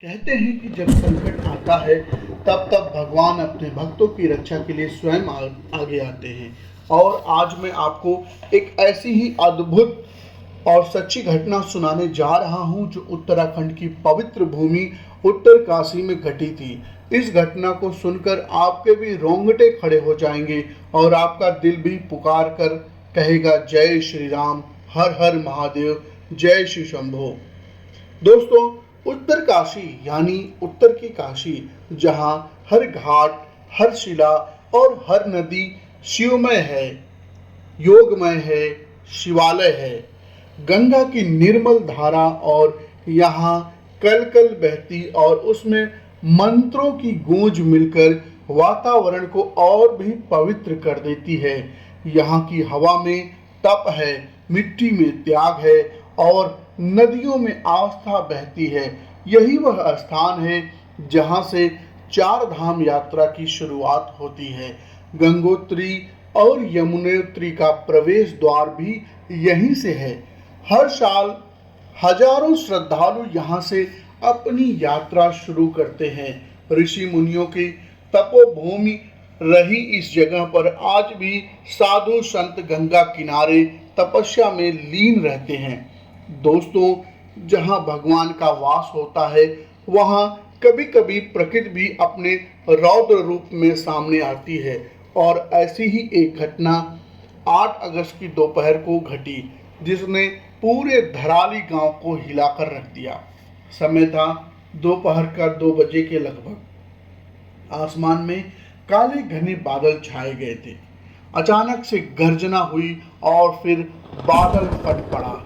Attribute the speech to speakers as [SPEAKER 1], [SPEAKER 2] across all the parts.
[SPEAKER 1] कहते हैं कि जब संकट आता है तब तब भगवान अपने भक्तों की रक्षा के लिए स्वयं आगे आते हैं। और आज मैं आपको एक ऐसी ही अद्भुत और सच्ची घटना सुनाने जा रहा हूं जो उत्तराखंड की पवित्र भूमि उत्तरकाशी में घटी थी। इस घटना को सुनकर आपके भी रोंगटे खड़े हो जाएंगे और आपका दिल भी पुकार कर कहेगा, जय श्री राम, हर हर महादेव, जय श्री शंभो। दोस्तों, उत्तर काशी यानी उत्तर की काशी, जहाँ हर घाट, हर शिला और हर नदी शिवमय है, योगमय है, शिवालय है। गंगा की निर्मल धारा और यहाँ कल कल बहती और उसमें मंत्रों की गूंज मिलकर वातावरण को और भी पवित्र कर देती है। यहाँ की हवा में तप है, मिट्टी में त्याग है और नदियों में आस्था बहती है। यही वह स्थान है जहाँ से चार धाम यात्रा की शुरुआत होती है। गंगोत्री और यमुनोत्री का प्रवेश द्वार भी यहीं से है। हर साल हजारों श्रद्धालु यहाँ से अपनी यात्रा शुरू करते हैं। ऋषि मुनियों की तपोभूमि रही इस जगह पर आज भी साधु संत गंगा किनारे तपस्या में लीन रहते हैं। दोस्तों, जहाँ भगवान का वास होता है वहाँ कभी कभी प्रकृति भी अपने रौद्र रूप में सामने आती है। और ऐसी ही एक घटना 8 अगस्त की दोपहर को घटी जिसने पूरे धराली गांव को हिलाकर रख दिया। समय था दोपहर का 2 बजे के लगभग। आसमान में काले घने बादल छाए गए थे। अचानक से गर्जना हुई और फिर बादल फट पड़ा।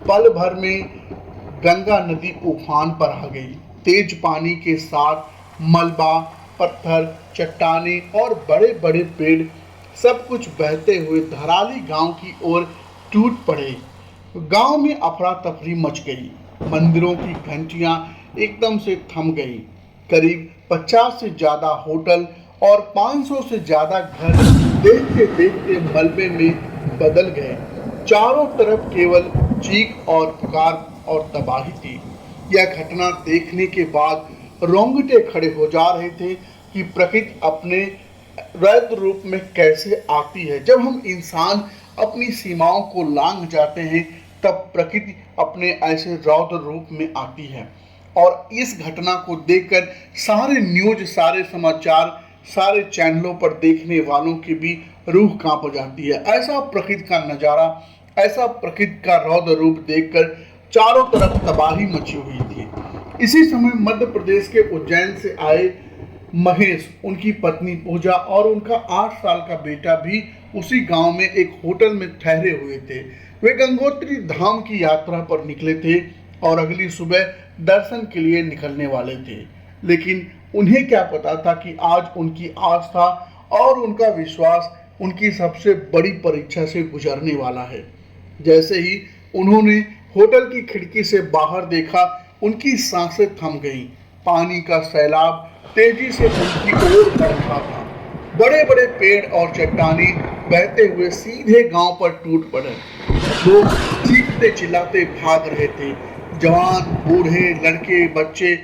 [SPEAKER 1] पल भर में गंगा नदी उफान पर आ गई। तेज पानी के साथ मलबा, पत्थर, चट्टाने और बड़े बड़े पेड़ सब कुछ बहते हुए धराली गांव की ओर टूट पड़े। गांव में अफरा तफरी मच गई। मंदिरों की घंटियां एकदम से थम गई। करीब 50 से ज्यादा होटल और 500 से ज्यादा घर देखते देखते मलबे में बदल गए। चारों तरफ केवल चीख और पुकार और तबाही थी। यह घटना देखने के बाद रोंगटे खड़े हो जा रहे थे कि प्रकृति अपने रौद्र रूप में कैसे आती है। जब हम इंसान अपनी सीमाओं को लांघ जाते हैं तब प्रकृति अपने ऐसे रौद्र रूप में आती है। और इस घटना को देखकर सारे न्यूज, सारे समाचार, सारे चैनलों पर देखने वालों की भी रूह कांप जाती है। ऐसा प्रकृति का नज़ारा, ऐसा प्रकृति का रौद्र रूप देखकर चारों तरफ तबाही मची हुई थी। इसी समय मध्य प्रदेश के उज्जैन से आए महेश, उनकी पत्नी पूजा और उनका 8 साल का बेटा भी उसी गांव में एक होटल में ठहरे हुए थे। वे गंगोत्री धाम की यात्रा पर निकले थे और अगली सुबह दर्शन के लिए निकलने वाले थे। लेकिन उन्हें क्या पता था कि आज उनकी आस्था और उनका विश्वास उनकी सबसे बड़ी परीक्षा से गुजरने वाला है। जैसे ही उन्होंने होटल की खिड़की से बाहर देखा, उनकी सांसें थम गईं। पानी का सैलाब तेजी से उनकी ओर बढ़ रहा था। बड़े बड़े पेड़ और चट्टाने बहते हुए सीधे गांव पर टूट पड़े। लोग चीखते चिल्लाते भाग रहे थे। जवान, बूढ़े, लड़के, बच्चे,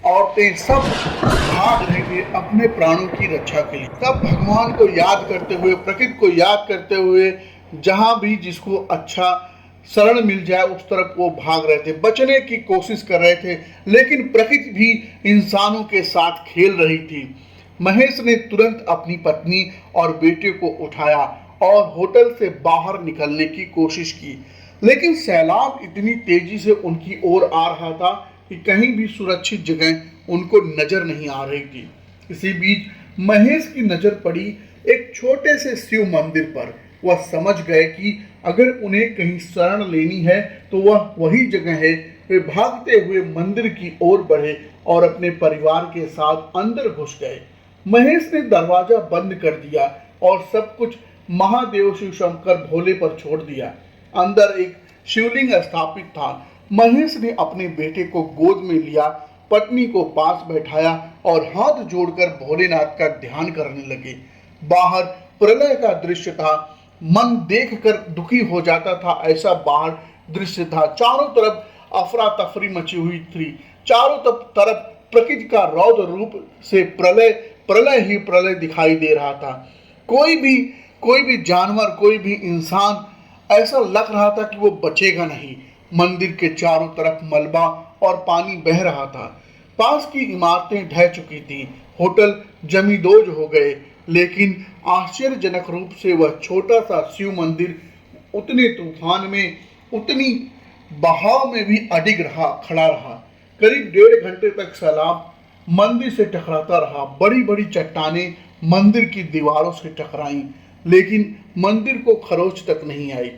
[SPEAKER 1] औरतें सब भाग रहे थे अपने प्राणों की रक्षा के लिए। तब भगवान को याद करते हुए, प्रकृति को याद करते हुए, जहां भी जिसको अच्छा शरण मिल जाए उस तरफ वो भाग रहे थे, बचने की कोशिश कर रहे थे। लेकिन प्रकृति भी इंसानों के साथ खेल रही थी। महेश ने तुरंत अपनी पत्नी और बेटे को उठाया और होटल से बाहर निकलने की कोशिश की। लेकिन सैलाब इतनी तेजी से उनकी ओर आ रहा था कि कहीं भी सुरक्षित जगह उनको नजर नहीं आ रही थी। इसी बीच महेश की नजर पड़ी एक छोटे से शिव मंदिर पर। वह समझ गए कि अगर उन्हें कहीं शरण लेनी है तो वह वही जगह है। वे भागते हुए मंदिर की ओर बढ़े और अपने परिवार के साथ अंदर घुस गए। महेश ने दरवाजा बंद कर दिया और सब कुछ महादेव शिव शंकर भोले पर छोड़ दिया। अंदर एक शिवलिंग स्थापित था। महेश ने अपने बेटे को गोद में लिया, पत्नी को पास बैठाया और हाथ जोड़कर भोलेनाथ का ध्यान करने लगे। बाहर प्रलय का दृश्य था। मन देखकर दुखी हो जाता था, ऐसा बाहर दृश्य था। चारों तरफ अफरा तफरी मची हुई थी। चारों तरफ प्रकृति का रौद्र रूप से प्रलय प्रलय ही प्रलय दिखाई दे रहा था। कोई भी जानवर, कोई भी इंसान ऐसा लग रहा था कि वो बचेगा नहीं। मंदिर के चारों तरफ मलबा और पानी बह रहा था। पास की इमारतें ढह चुकी थी, होटल जमींदोज हो गए, लेकिन आश्चर्यजनक रूप से वह छोटा सा शिव मंदिर उतने तूफान में, उतनी बहाव में भी अडिग खड़ा रहा। करीब 1.5 घंटे तक सैलाब मंदिर से टकराता रहा। बड़ी बड़ी चट्टानें मंदिर की दीवारों से टकराईं, लेकिन मंदिर को खरोच तक नहीं आई।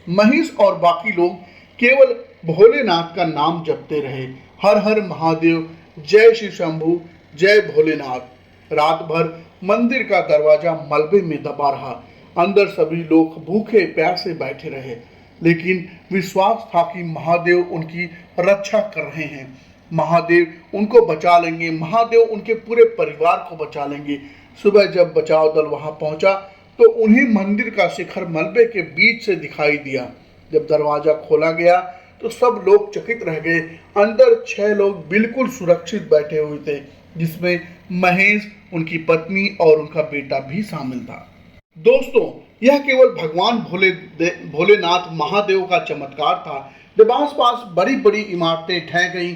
[SPEAKER 1] महेश और बाकी लोग केवल भोलेनाथ का नाम जपते रहे। हर हर महादेव, जय शिव शंभू, जय भोलेनाथ। रात भर मंदिर का दरवाजा मलबे में दबा रहा। अंदर सभी लोग भूखे प्यासे बैठे रहे, लेकिन विश्वास था कि महादेव उनकी रक्षा कर रहे हैं। महादेव उनको बचा लेंगे, महादेव उनके पूरे परिवार को बचा लेंगे। सुबह जब बचाव दल वहां पहुंचा तो उन्हें मंदिर का शिखर मलबे के बीच से दिखाई दिया। जब दरवाजा खोला गया तो सब लोग चकित रह गए। अंदर 6 लोग बिल्कुल सुरक्षित बैठे हुए थे, जिसमें महेश, उनकी पत्नी और उनका बेटा भी शामिल था। दोस्तों, यह केवल भगवान भोलेनाथ महादेव का चमत्कार था। जब आसपास बड़ी बड़ी इमारतें ढह गईं,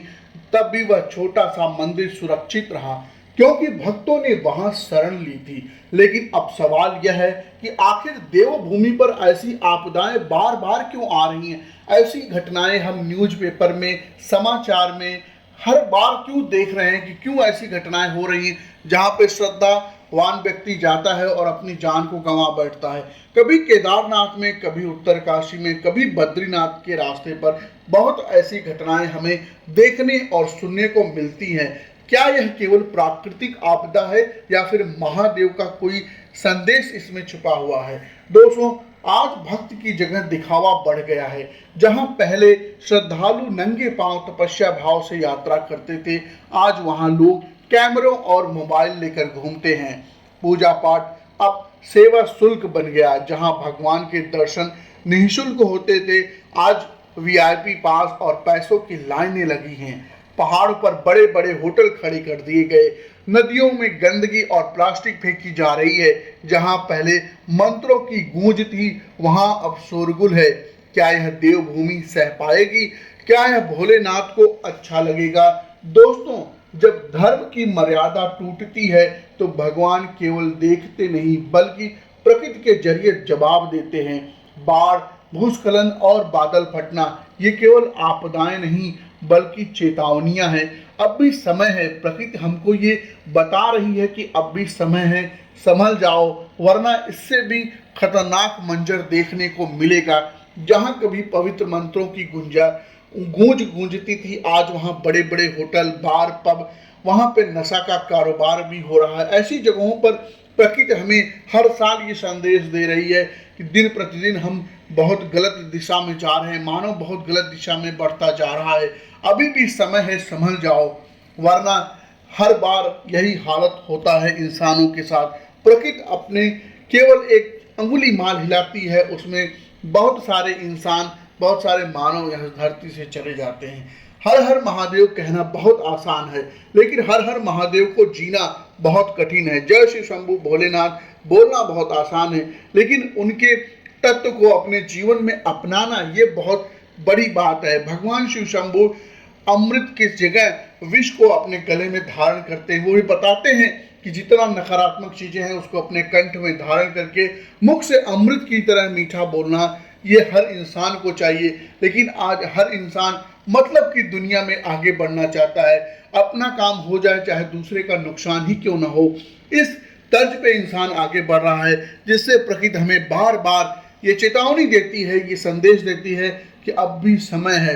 [SPEAKER 1] तब भी वह छोटा सा मंदिर सुरक्षित रहा, क्योंकि भक्तों ने वहां शरण ली थी। लेकिन अब सवाल यह है कि आखिर देवभूमि पर ऐसी आपदाएं बार बार क्यों आ रही हैं? ऐसी घटनाएं हम न्यूज़पेपर में, समाचार में हर बार क्यों देख रहे हैं कि क्यों ऐसी घटनाएं हो रही हैं जहां पे श्रद्धावान व्यक्ति जाता है और अपनी जान को गंवा बैठता है। कभी केदारनाथ में, कभी उत्तरकाशी में, कभी बद्रीनाथ के रास्ते पर बहुत ऐसी घटनाएं हमें देखने और सुनने को मिलती हैं। क्या यह केवल प्राकृतिक आपदा है या फिर महादेव का कोई संदेश इसमें छुपा हुआ है? दोस्तों, आज भक्त की जगह दिखावा बढ़ गया है। जहां पहले श्रद्धालु नंगे पांव तपस्या भाव से यात्रा करते थे, आज वहां लोग कैमरों और मोबाइल लेकर घूमते हैं। पूजा पाठ अब सेवा शुल्क बन गया। जहां भगवान के दर्शन निःशुल्क होते थे, आज वीआईपी पास और पैसों की लाइनें लगी हैं। पहाड़ों पर बड़े बड़े होटल खड़े कर दिए गए। नदियों में गंदगी और प्लास्टिक फेंकी जा रही है। जहां पहले मंत्रों की गूंज थी, वहां अब शोरगुल है। क्या यह देवभूमि सह पाएगी? क्या यह भोलेनाथ को अच्छा लगेगा? दोस्तों, जब धर्म की मर्यादा टूटती है तो भगवान केवल देखते नहीं बल्कि प्रकृति के जरिए जवाब देते हैं। बाढ़, भूस्खलन और बादल फटना ये केवल आपदाएं नहीं बल्कि चेतावनियां हैं। अब भी समय है। प्रकृति हमको ये बता रही है कि अब भी समय है, संभल जाओ, वरना इससे भी खतरनाक मंजर देखने को मिलेगा। जहां कभी पवित्र मंत्रों की गूंजती थी, आज वहां बड़े बड़े होटल, बार, पब, वहां पे नशा का कारोबार भी हो रहा है। ऐसी जगहों पर प्रकृति हमें हर साल ये संदेश दे रही है कि दिन प्रतिदिन हम बहुत गलत दिशा में जा रहे हैं, मानव बहुत गलत दिशा में बढ़ता जा रहा है। अभी भी समय है, संभल जाओ, वरना हर बार यही हालत होता है इंसानों के साथ। प्रकृति अपने केवल एक अंगुली माल हिलाती है, उसमें बहुत सारे इंसान, बहुत सारे मानव यह धरती से चले जाते हैं। हर हर महादेव कहना बहुत आसान है, लेकिन हर हर महादेव को जीना बहुत कठिन है। जय श्री शंभू भोलेनाथ बोलना बहुत आसान है, लेकिन उनके तत्व को अपने जीवन में अपनाना ये बहुत बड़ी बात है। भगवान शिव शंभू अमृत की जगह विष को अपने गले में धारण करते हैं। वो भी बताते हैं कि जितना नकारात्मक चीजें हैं उसको अपने कंठ में धारण करके मुख से अमृत की तरह मीठा बोलना ये हर इंसान को चाहिए। लेकिन आज हर इंसान मतलब की दुनिया में आगे बढ़ना चाहता है। अपना काम हो जाए, चाहे दूसरे का नुकसान ही क्यों ना हो, इस तर्ज पे इंसान आगे बढ़ रहा है, जिससे प्रकृति हमें बार बार ये चेतावनी देती है, ये संदेश देती है कि अब भी समय है।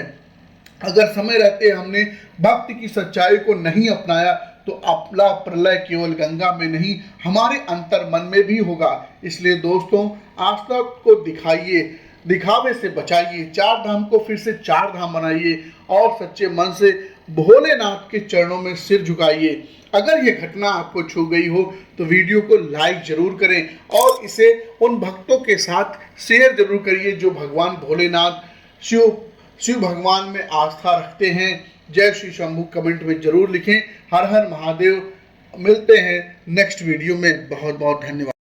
[SPEAKER 1] अगर समय रहते हमने भक्ति की सच्चाई को नहीं अपनाया तो अपना प्रलय केवल गंगा में नहीं, हमारे अंतर मन में भी होगा। इसलिए दोस्तों, आस्था को दिखाइए, दिखावे से बचाइए, 4 धाम को फिर से 4 धाम बनाइए और सच्चे मन से भोलेनाथ के चरणों में सिर झुकाइए। अगर ये घटना आपको छू गई हो तो वीडियो को लाइक जरूर करें और इसे उन भक्तों के साथ शेयर जरूर करिए जो भगवान भोलेनाथ शिव भगवान में आस्था रखते हैं, जय श्री शंभू कमेंट में जरूर लिखें। हर हर महादेव। मिलते हैं नेक्स्ट वीडियो में। बहुत बहुत धन्यवाद।